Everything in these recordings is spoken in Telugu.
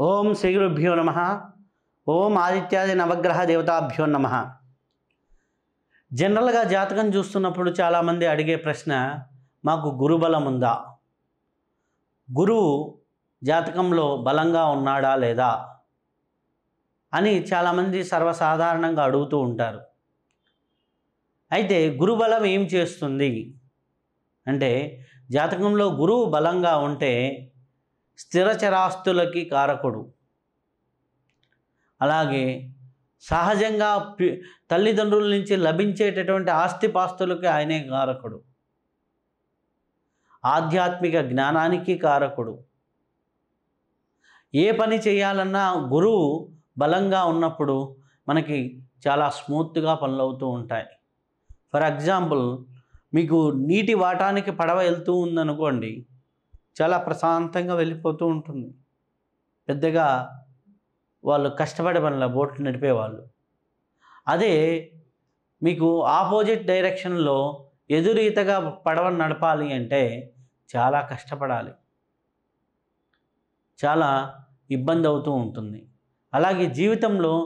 ఓం శ్రీ గురుభ్యో నమ. ఓం ఆదిత్యాది నవగ్రహ దేవతాభ్యో నమ. జనరల్గా జాతకం చూస్తున్నప్పుడు చాలామంది అడిగే ప్రశ్న, మాకు గురుబలం ఉందా, గురువు జాతకంలో బలంగా ఉన్నాడా లేదా అని చాలామంది సర్వసాధారణంగా అడుగుతూ ఉంటారు. అయితే గురుబలం ఏం చేస్తుంది అంటే, జాతకంలో గురువు బలంగా ఉంటే స్థిరచరాస్తులకి కారకుడు, అలాగే సహజంగా తల్లిదండ్రుల నుంచి లభించేటటువంటి ఆస్తిపాస్తులకి ఆయనే కారకుడు, ఆధ్యాత్మిక జ్ఞానానికి కారకుడు. ఏ పని చేయాలన్నా గురువు బలంగా ఉన్నప్పుడు మనకి చాలా స్మూత్గా పనులు అవుతూ ఉంటాయి. ఫర్ ఎగ్జాంపుల్, మీకు నీటి వాటానికి పడవ వెళ్తూ ఉందనుకోండి, చాలా ప్రశాంతంగా వెళ్ళిపోతూ ఉంటుంది. పెద్దగా వాళ్ళు కష్టపడే పనుల బోట్లు నడిపేవాళ్ళు. అదే మీకు ఆపోజిట్ డైరెక్షన్లో ఎదురీతగా పడవను నడపాలి అంటే చాలా కష్టపడాలి, చాలా ఇబ్బంది అవుతూ ఉంటుంది. అలాగే జీవితంలో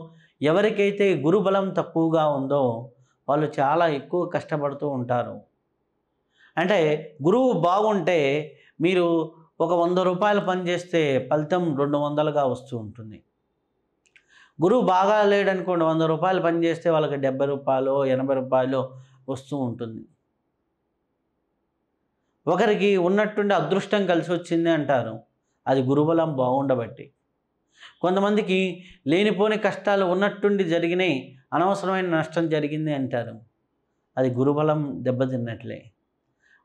ఎవరికైతే గురుబలం తక్కువగా ఉందో వాళ్ళు చాలా ఎక్కువ కష్టపడుతూ ఉంటారు. అంటే గురువు బాగుంటే మీరు ఒక 100 రూపాయలు పని చేస్తే ఫలితం 200గా వస్తూ ఉంటుంది. గురువు బాగా లేడనుకోండి, 100 రూపాయలు పని చేస్తే వాళ్ళకి 70 రూపాయలు 80 రూపాయలు వస్తూ ఉంటుంది. ఒకరికి ఉన్నట్టుండి అదృష్టం కలిసి వచ్చింది అంటారు, అది గురుబలం బాగుండబట్టి. కొంతమందికి లేనిపోని కష్టాలు ఉన్నట్టుండి జరిగినాయి, అనవసరమైన నష్టం జరిగింది అంటారు, అది గురుబలం దెబ్బతిన్నట్లే.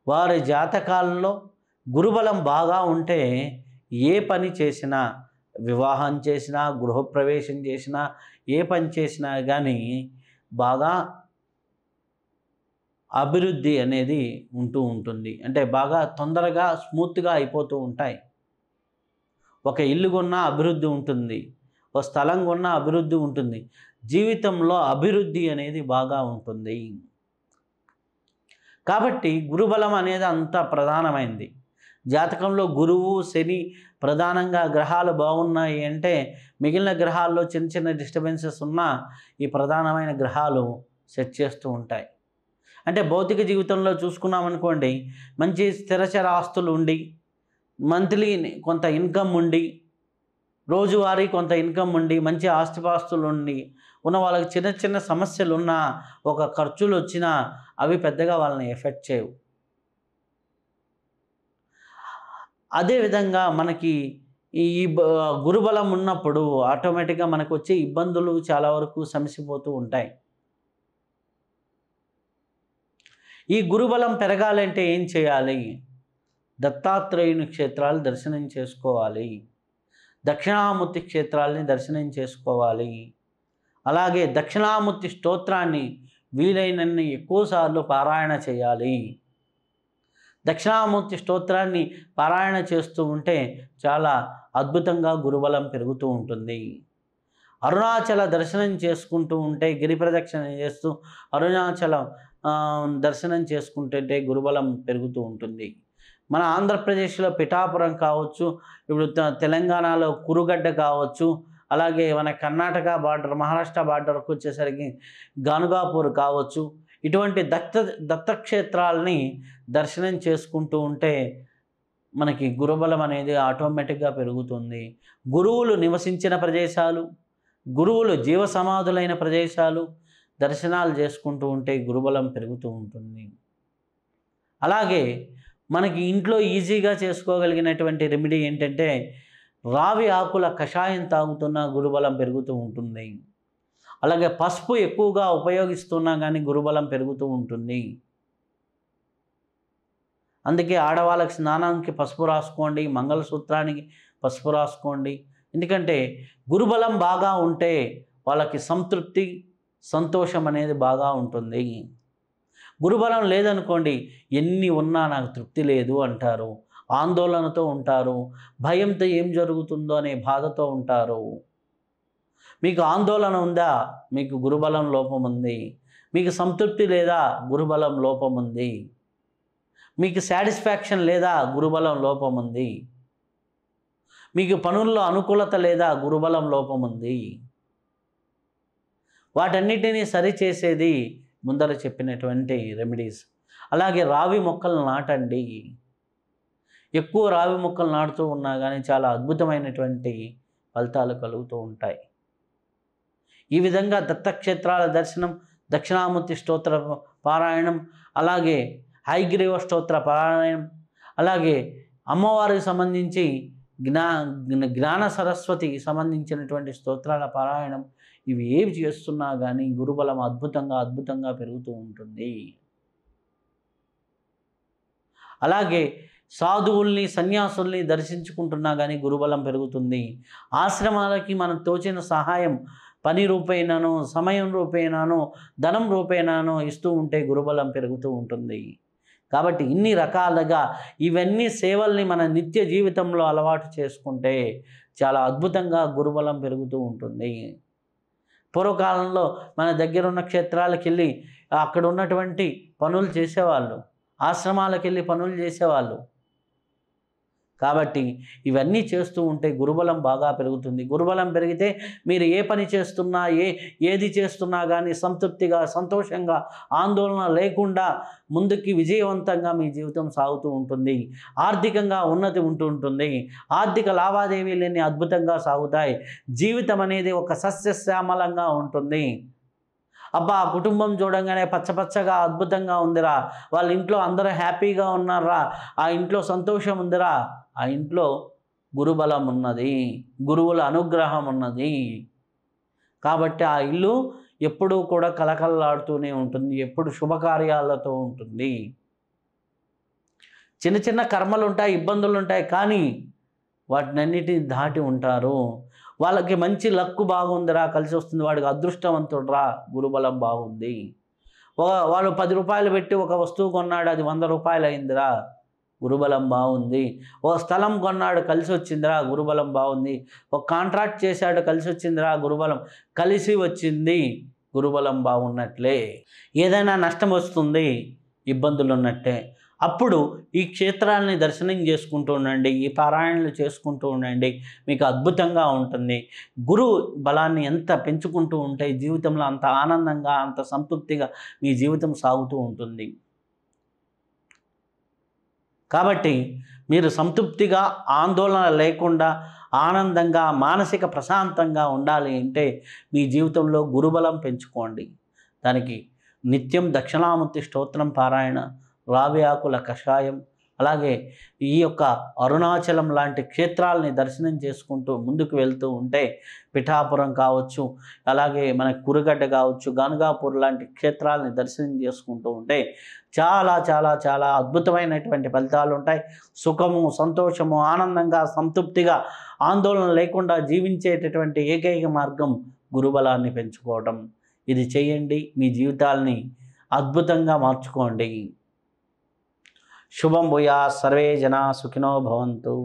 వారి జాతకాలలో గురుబలం బాగా ఉంటే ఏ పని చేసినా, వివాహం చేసినా, గృహప్రవేశం చేసినా, ఏ పని చేసినా కానీ బాగా అభివృద్ధి అనేది ఉంటూ ఉంటుంది. అంటే బాగా తొందరగా స్మూత్గా అయిపోతూ ఉంటాయి. ఒక ఇల్లు కొన్నా అభివృద్ధి ఉంటుంది, ఒక స్థలం కొన్నా అభివృద్ధి ఉంటుంది. జీవితంలో అభివృద్ధి అనేది బాగా ఉంటుంది. కాబట్టి గురుబలం అనేది అంత ప్రధానమైంది. జాతకంలో గురువు, శని ప్రధానంగా గ్రహాలు బాగున్నాయి అంటే మిగిలిన గ్రహాల్లో చిన్న చిన్న డిస్టర్బెన్సెస్ ఉన్నా ఈ ప్రధానమైన గ్రహాలు సెట్ చేస్తూ ఉంటాయి. అంటే భౌతిక జీవితంలో చూసుకున్నామనుకోండి, మంచి స్థిరచర ఆస్తులు ఉండి, మంత్లీ కొంత ఇన్కమ్ ఉండి, రోజువారీ కొంత ఇన్కమ్ ఉండి, మంచి ఆస్తిపాస్తులు ఉండి ఉన్న వాళ్ళకి చిన్న చిన్న సమస్యలు ఉన్నా, ఒక ఖర్చులు వచ్చినా అవి పెద్దగా వాళ్ళని ఎఫెక్ట్ చేయవు. అదేవిధంగా మనకి ఈ గురుబలం ఉన్నప్పుడు ఆటోమేటిక్గా మనకు వచ్చే ఇబ్బందులు చాలా వరకు సమసిపోతూ ఉంటాయి. ఈ గురుబలం పెరగాలంటే ఏం చేయాలి? దత్తాత్రేయుని క్షేత్రాలు దర్శనం చేసుకోవాలి, దక్షిణామూర్తి క్షేత్రాలని దర్శనం చేసుకోవాలి. అలాగే దక్షిణామూర్తి స్తోత్రాన్ని వీలైనన్ని ఎక్కువసార్లు పారాయణ చేయాలి. దక్షిణామూర్తి స్తోత్రాన్ని పారాయణ చేస్తూ ఉంటే చాలా అద్భుతంగా గురుబలం పెరుగుతూ ఉంటుంది. అరుణాచల దర్శనం చేసుకుంటూ ఉంటే, గిరి ప్రదక్షిణ చేస్తూ అరుణాచలం దర్శనం చేసుకుంటుంటే గురుబలం పెరుగుతూ ఉంటుంది. మన ఆంధ్రప్రదేశ్లో పిఠాపురం కావచ్చు, ఇప్పుడు తెలంగాణలో కురుగడ్డ కావచ్చు, అలాగే మన కర్ణాటక బార్డర్, మహారాష్ట్ర బార్డర్కి వచ్చేసరికి గానుగాపూర్ కావచ్చు, ఇటువంటి దత్తక్షేత్రాలని దర్శనం చేసుకుంటూ ఉంటే మనకి గురుబలం అనేది ఆటోమేటిక్గా పెరుగుతుంది. గురువులు నివసించిన ప్రదేశాలు, గురువులు జీవ సమాధులైన ప్రదేశాలు దర్శనాలు చేసుకుంటూ ఉంటే గురుబలం పెరుగుతూ ఉంటుంది. అలాగే మనకి ఇంట్లో ఈజీగా చేసుకోగలిగినటువంటి రెమెడీ ఏంటంటే, రావి ఆకుల కషాయం తాగుతున్న గురుబలం పెరుగుతూ ఉంటుంది. అలాగే పసుపు ఎక్కువగా ఉపయోగిస్తున్నా కానీ గురుబలం పెరుగుతూ ఉంటుంది. అందుకే ఆడవాళ్ళకి స్నానానికి పసుపు రాసుకోండి, మంగళసూత్రానికి పసుపు రాసుకోండి. ఎందుకంటే గురుబలం బాగా ఉంటే వాళ్ళకి సంతృప్తి, సంతోషం అనేది బాగా ఉంటుంది. గురుబలం లేదనుకోండి, ఎన్ని ఉన్నా నాకు తృప్తి లేదు అంటారు, ఆందోళనతో ఉంటారు, భయంతో ఏం జరుగుతుందో అనే బాధతో ఉంటారు. మీకు ఆందోళన ఉందా? మీకు గురుబలం లోపం ఉంది. మీకు సంతృప్తి లేదా? గురుబలం లోపం ఉంది. మీకు సాటిస్ఫాక్షన్ లేదా? గురుబలం లోపం ఉంది. మీకు పనుల్లో అనుకూలత లేదా గురుబలం లోపం ఉంది, వాటన్నిటినీ సరిచేసేది ముందర చెప్పినటువంటి రెమెడీస్. అలాగే రావి మొక్కలు నాటండి. ఎక్కువ రావి మొక్కలు నాటుతూ ఉన్నా కానీ చాలా అద్భుతమైనటువంటి ఫలితాలు కలుగుతూ ఉంటాయి. ఈ విధంగా దత్తక్షేత్రాల దర్శనం, దక్షిణామూర్తి స్తోత్ర పారాయణం, అలాగే హయగ్రీవ స్తోత్ర పారాయణం, అలాగే అమ్మవారికి సంబంధించి జ్ఞాన సరస్వతికి సంబంధించినటువంటి స్తోత్రాల పారాయణం, ఇవి ఏవి చేస్తున్నా కానీ గురుబలం అద్భుతంగా పెరుగుతూ ఉంటుంది. అలాగే సాధువుల్ని, సన్యాసుల్ని దర్శించుకుంటున్నా కానీ గురుబలం పెరుగుతుంది. ఆశ్రమాలకి మనం తోచిన సహాయం పని రూపేణానో, సమయం రూపేణానో, ధనం రూపేణానో ఇస్తూ ఉంటే గురుబలం పెరుగుతూ ఉంటుంది. కాబట్టి ఇన్ని రకాలుగా ఇవన్నీ సేవల్ని మన నిత్య జీవితంలో అలవాటు చేసుకుంటే చాలా అద్భుతంగా గురుబలం పెరుగుతూ ఉంటుంది. పూర్వకాలంలో మన దగ్గర ఉన్న క్షేత్రాలకు వెళ్ళి అక్కడ ఉన్నటువంటి పనులు చేసేవాళ్ళు, ఆశ్రమాలకు వెళ్ళి పనులు చేసేవాళ్ళు. కాబట్టి ఇవన్నీ చేస్తూ ఉంటే గురుబలం బాగా పెరుగుతుంది. గురుబలం పెరిగితే మీరు ఏ పని చేస్తున్నా, ఏది చేస్తున్నా కానీ సంతృప్తిగా, సంతోషంగా, ఆందోళన లేకుండా ముందుకి విజయవంతంగా మీ జీవితం సాగుతూ ఉంటుంది. ఆర్థికంగా ఉన్నతి ఉంటూ ఉంటుంది. ఆర్థిక లావాదేవీలన్నీ అద్భుతంగా సాగుతాయి. జీవితం అనేది ఒక సస్యశ్యామలంగా ఉంటుంది. అబ్బా, ఆ కుటుంబం చూడంగానే పచ్చపచ్చగా అద్భుతంగా ఉందిరా, వాళ్ళ ఇంట్లో అందరూ హ్యాపీగా ఉన్నారా, ఆ ఇంట్లో సంతోషం ఉందిరా, ఆ ఇంట్లో గురుబలం ఉన్నది, గురువుల అనుగ్రహం ఉన్నది. కాబట్టి ఆ ఇల్లు ఎప్పుడూ కూడా కలకలలాడుతూనే ఉంటుంది, ఎప్పుడు శుభకార్యాలతో ఉంటుంది. చిన్న చిన్న కర్మలు ఉంటాయి, ఇబ్బందులు ఉంటాయి, కానీ వాటినన్నిటిని దాటి ఉంటారు. వాళ్ళకి మంచి లక్కు బాగుందిరా, కలిసి వస్తుంది, వాడికి అదృష్టవంతుడురా, గురుబలం బాగుంది. వాడు 10 రూపాయలు పెట్టి ఒక వస్తువు కొన్నాడు, అది 100 రూపాయలు అయిందిరా, గురుబలం బాగుంది. ఒక స్థలం కొన్నాడు, కలిసి వచ్చిందిరా, గురుబలం బాగుంది. ఒక కాంట్రాక్ట్ చేశాడు, కలిసి వచ్చిందిరా, గురుబలం కలిసి వచ్చింది, గురుబలం బాగున్నట్లే. ఏదైనా నష్టం వస్తుంది, ఇబ్బందులు ఉన్నట్టే. అప్పుడు ఈ క్షేత్రాలని దర్శనం చేసుకుంటూ ఉండండి, ఈ పారాయణలు చేసుకుంటూ ఉండండి, మీకు అద్భుతంగా ఉంటుంది. గురువు బలాన్ని ఎంత పెంచుకుంటూ ఉంటే జీవితంలో అంత ఆనందంగా, అంత సంతృప్తిగా మీ జీవితం సాగుతూ ఉంటుంది. కాబట్టి మీరు సంతృప్తిగా, ఆందోళన లేకుండా, ఆనందంగా, మానసిక ప్రశాంతంగా ఉండాలి అంటే మీ జీవితంలో గురుబలం పెంచుకోండి. దానికి నిత్యం దక్షిణామూర్తి స్తోత్రం పారాయణ, రావి ఆకుల కషాయం, అలాగే ఈ యొక్క అరుణాచలం లాంటి క్షేత్రాలని దర్శనం చేసుకుంటూ ముందుకు వెళ్తూ ఉంటే, పిఠాపురం కావచ్చు, అలాగే మన కురుగడ్డ కావచ్చు, గానుగాపూర్ లాంటి క్షేత్రాలని దర్శనం చేసుకుంటూ ఉంటే చాలా చాలా చాలా అద్భుతమైనటువంటి ఫలితాలు ఉంటాయి. సుఖము, సంతోషము, ఆనందంగా, సంతృప్తిగా, ఆందోళన లేకుండా జీవించేటటువంటి ఏకైక మార్గం గురుబలాన్ని పెంచుకోవడం. ఇది చేయండి, మీ జీవితాల్ని అద్భుతంగా మార్చుకోండి. శుభం భూయాత్, సర్వే జనా సుఖినో భవంతు.